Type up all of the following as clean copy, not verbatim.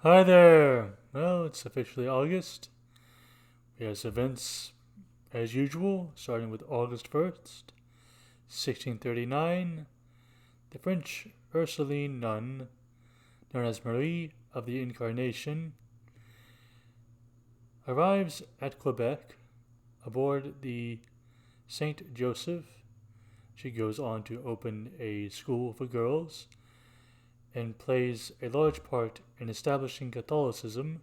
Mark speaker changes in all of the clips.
Speaker 1: Hi there! Well, it's officially August. We have events as usual, starting with August 1st, 1639. The French Ursuline nun, known as Marie of the Incarnation, arrives at Quebec aboard the Saint Joseph. She goes on to open a school for girls and plays a large part in establishing Catholicism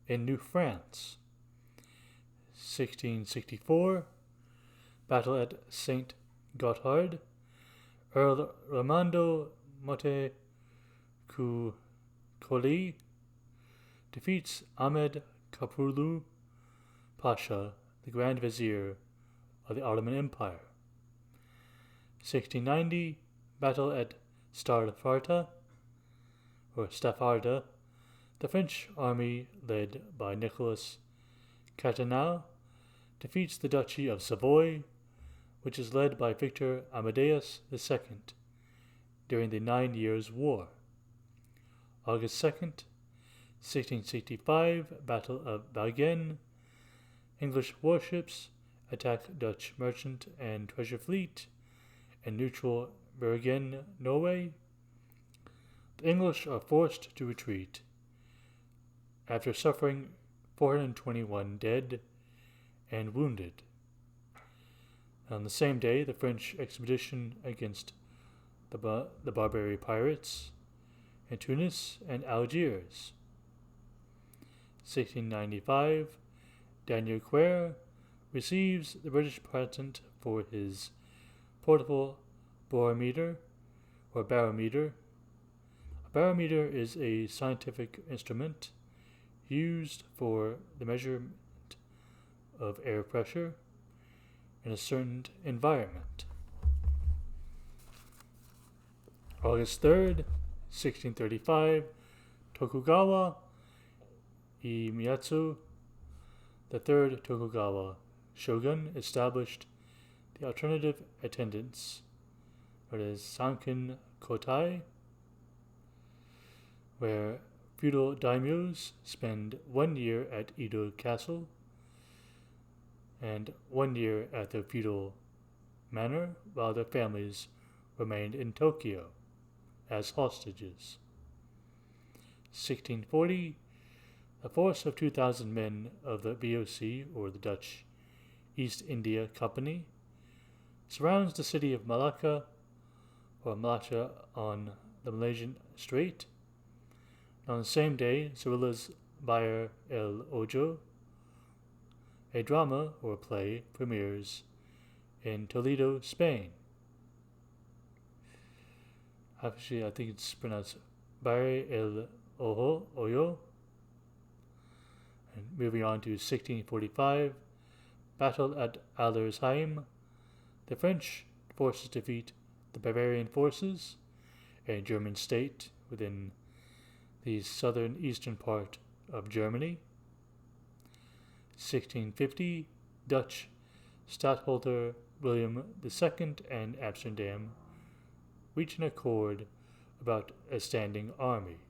Speaker 1: in New France. 1664, battle at Saint Gotthard. Earl Ramondo Montecuccoli defeats Ahmed Koprulu Pasha, the Grand Vizier of the Ottoman Empire. 1690, battle at Staffarda. The French army, led by Nicholas Catinat, defeats the Duchy of Savoy, which is led by Victor Amadeus II during the 9 Years' War. August 2nd, 1665, Battle of Bagen. English warships attack Dutch merchant and treasure fleet in neutral Bergen, Norway. The English are forced to retreat after suffering 421 dead and wounded. On the same day, the French expedition against the Barbary pirates in Tunis and Algiers. 1695, Daniel Quare receives the British patent for his portable barometer or barometer. A barometer is a scientific instrument used for the measurement of air pressure in a certain environment. August 3rd, 1635, Tokugawa Iemitsu, the third Tokugawa shogun, established the alternative attendance, known as Sankin Kotai, where feudal daimyos spend 1 year at Edo Castle and 1 year at their feudal manor, while their families remained in Tokyo as hostages. 1640, a force of 2,000 men of the VOC, or the Dutch East India Company, surrounds the city of Malacca, or Malacca, on the Malaysian Strait. On the same day, Sevilla's Bayer el Ojo, a drama or play, premieres in Toledo, Spain. Actually, I think it's pronounced Bayer el Ojo. And moving on to 1645, battle at Adlersheim. The French forces defeat the Bavarian forces, a German state within the southern eastern part of Germany. 1650, Dutch Stadtholder William II and Amsterdam reach an accord about a standing army.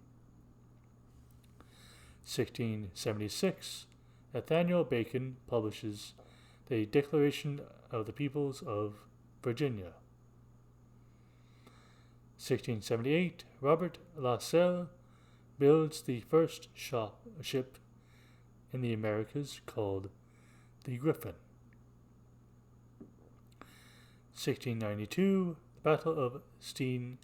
Speaker 1: 1676, Nathaniel Bacon publishes the Declaration of the Peoples of Virginia. 1678, Robert La Salle builds the first ship in the Americas called the Griffin. 1692, the Battle of Steenkerke.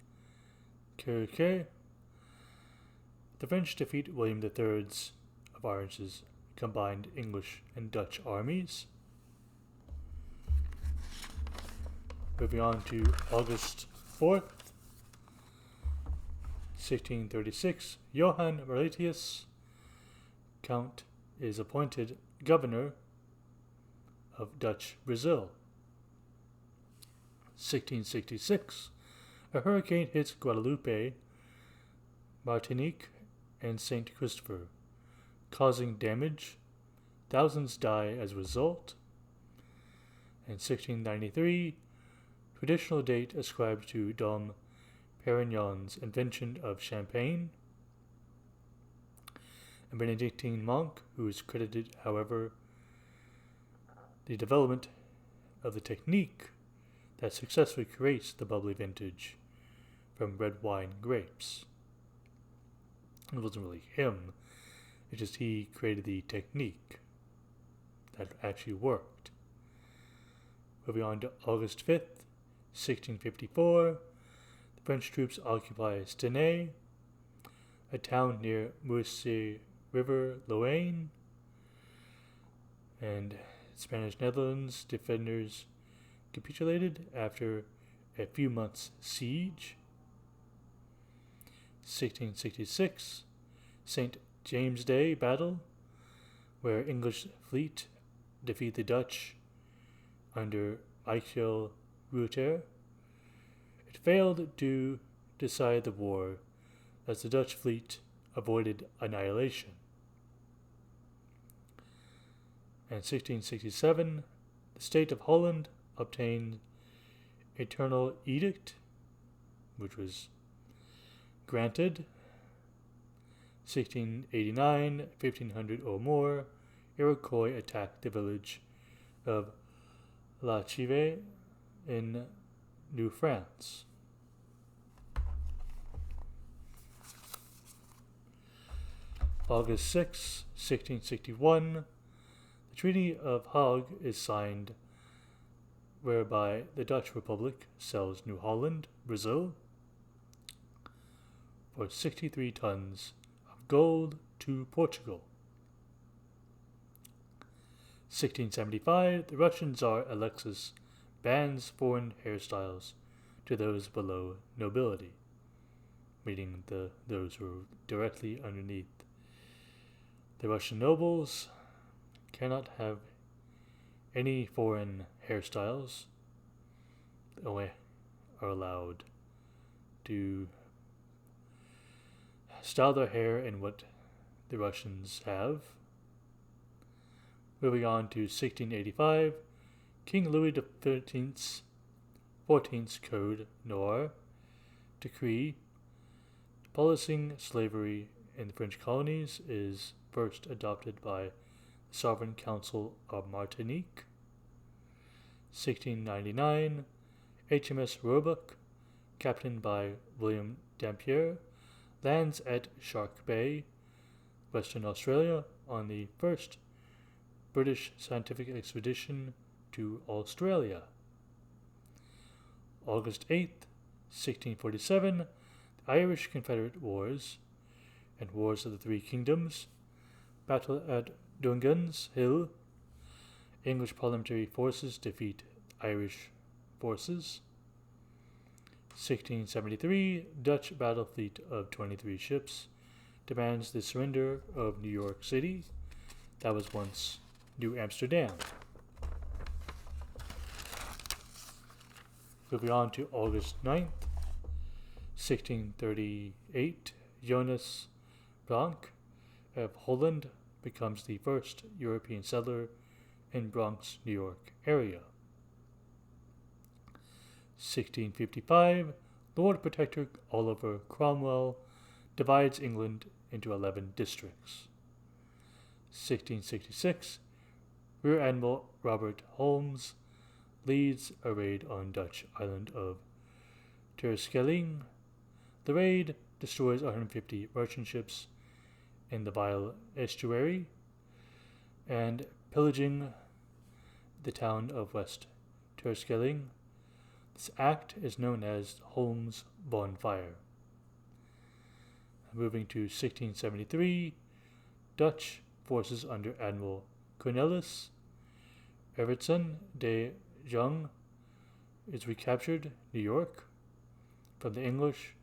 Speaker 1: The French defeat William III's of Orange's combined English and Dutch armies. Moving on to August 4th, 1636, Johann Maratius, Count, is appointed governor of Dutch Brazil. 1666, a hurricane hits Guadeloupe, Martinique, and St. Christopher, causing damage. Thousands die as a result. In 1693, traditional date ascribed to Dom Perignon's invention of champagne. a Benedictine monk who is credited, however, the development of the technique that successfully creates the bubbly vintage from red wine grapes. It wasn't really him, it's just he created the technique that actually worked. Moving on to August 5th, 1654, the French troops occupy Stenay, a town near Meurthe River, Loire, and Spanish Netherlands defenders capitulated after a few months' siege. 1666, St. James' Day battle, where English fleet defeat the Dutch under Michael Ruyter. It failed to decide the war as the Dutch fleet avoided annihilation. In 1667, the state of Holland obtained Eternal Edict, which was granted. 1689, 1500 or more, Iroquois attacked the village of La Chive in New France. August 6, 1661, the Treaty of Hague is signed, whereby the Dutch Republic sells New Holland, Brazil, for 63 tons of gold to Portugal. 1675, the Russian Tsar Alexis bans foreign hairstyles to those below nobility, meaning those who are directly underneath. The Russian nobles cannot have any foreign hairstyles. They only are allowed to style their hair in what the Russians have. Moving on to 1685, King Louis XIV's 14th Code Noir decree abolishing slavery in the French colonies is first adopted by the Sovereign Council of Martinique. 1699, HMS Roebuck, captained by William Dampier, lands at Shark Bay, Western Australia, on the first British scientific expedition to Australia. August 8th, 1647, the Irish Confederate Wars and Wars of the Three Kingdoms, battle at Dungan's Hill, English parliamentary forces defeat Irish forces. 1673, Dutch battle fleet of 23 ships demands the surrender of New York City, that was once New Amsterdam. Moving on to August 9th, 1638, Jonas Bronck of Holland becomes the first European settler in Bronx, New York area. 1655, Lord Protector Oliver Cromwell divides England into 11 districts. 1666, Rear Admiral Robert Holmes leads a raid on Dutch island of Terschelling. The raid destroys 150 merchant ships in the Vile estuary and pillaging the town of West Terschelling. This act is known as Holmes' Bonfire. Moving to 1673, Dutch forces under Admiral Cornelis Evertsen de Jong is recaptured New York from the English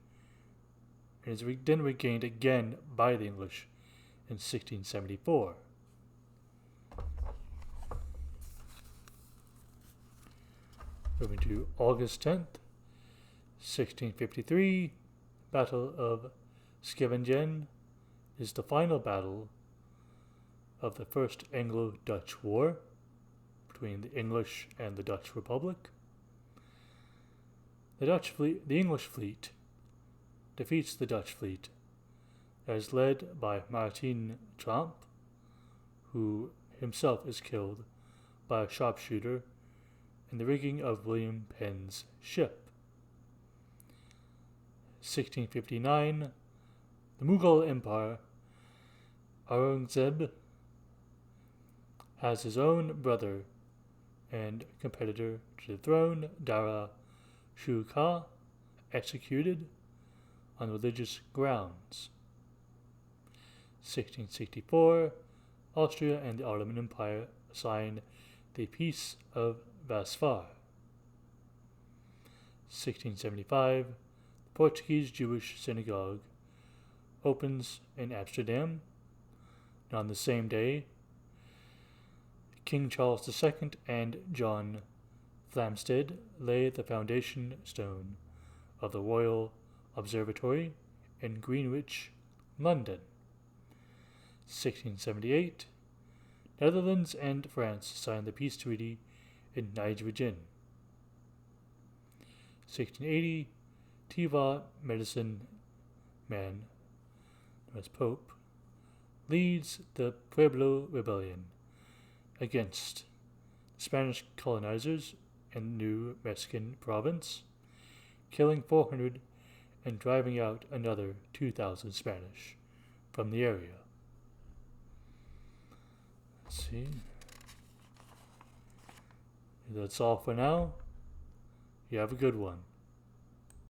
Speaker 1: and is then regained again by the English in 1674. Moving to August 10th, 1653, Battle of Scheveningen is the final battle of the First Anglo-Dutch War between the English and the Dutch Republic. The English fleet defeats the Dutch fleet that is led by Martin Tromp, who himself is killed by a sharpshooter in the rigging of William Penn's ship. 1659, the Mughal Empire, Aurangzeb has his own brother and competitor to the throne, Dara Shukha, executed on religious grounds. 1664, Austria and the Ottoman Empire signed the Peace of Westphal. 1675, the Portuguese Jewish synagogue opens in Amsterdam, and on the same day, King Charles II and John Flamsteed lay the foundation stone of the Royal Observatory in Greenwich, London. 1678, Netherlands and France signed the peace treaty in Nijmegen. 1680, Tiva medicine man, known as Pope, leads the Pueblo Rebellion against Spanish colonizers in New Mexican province, killing 400 and driving out another 2,000 Spanish from the area. Let's see. That's all for now. You have a good one.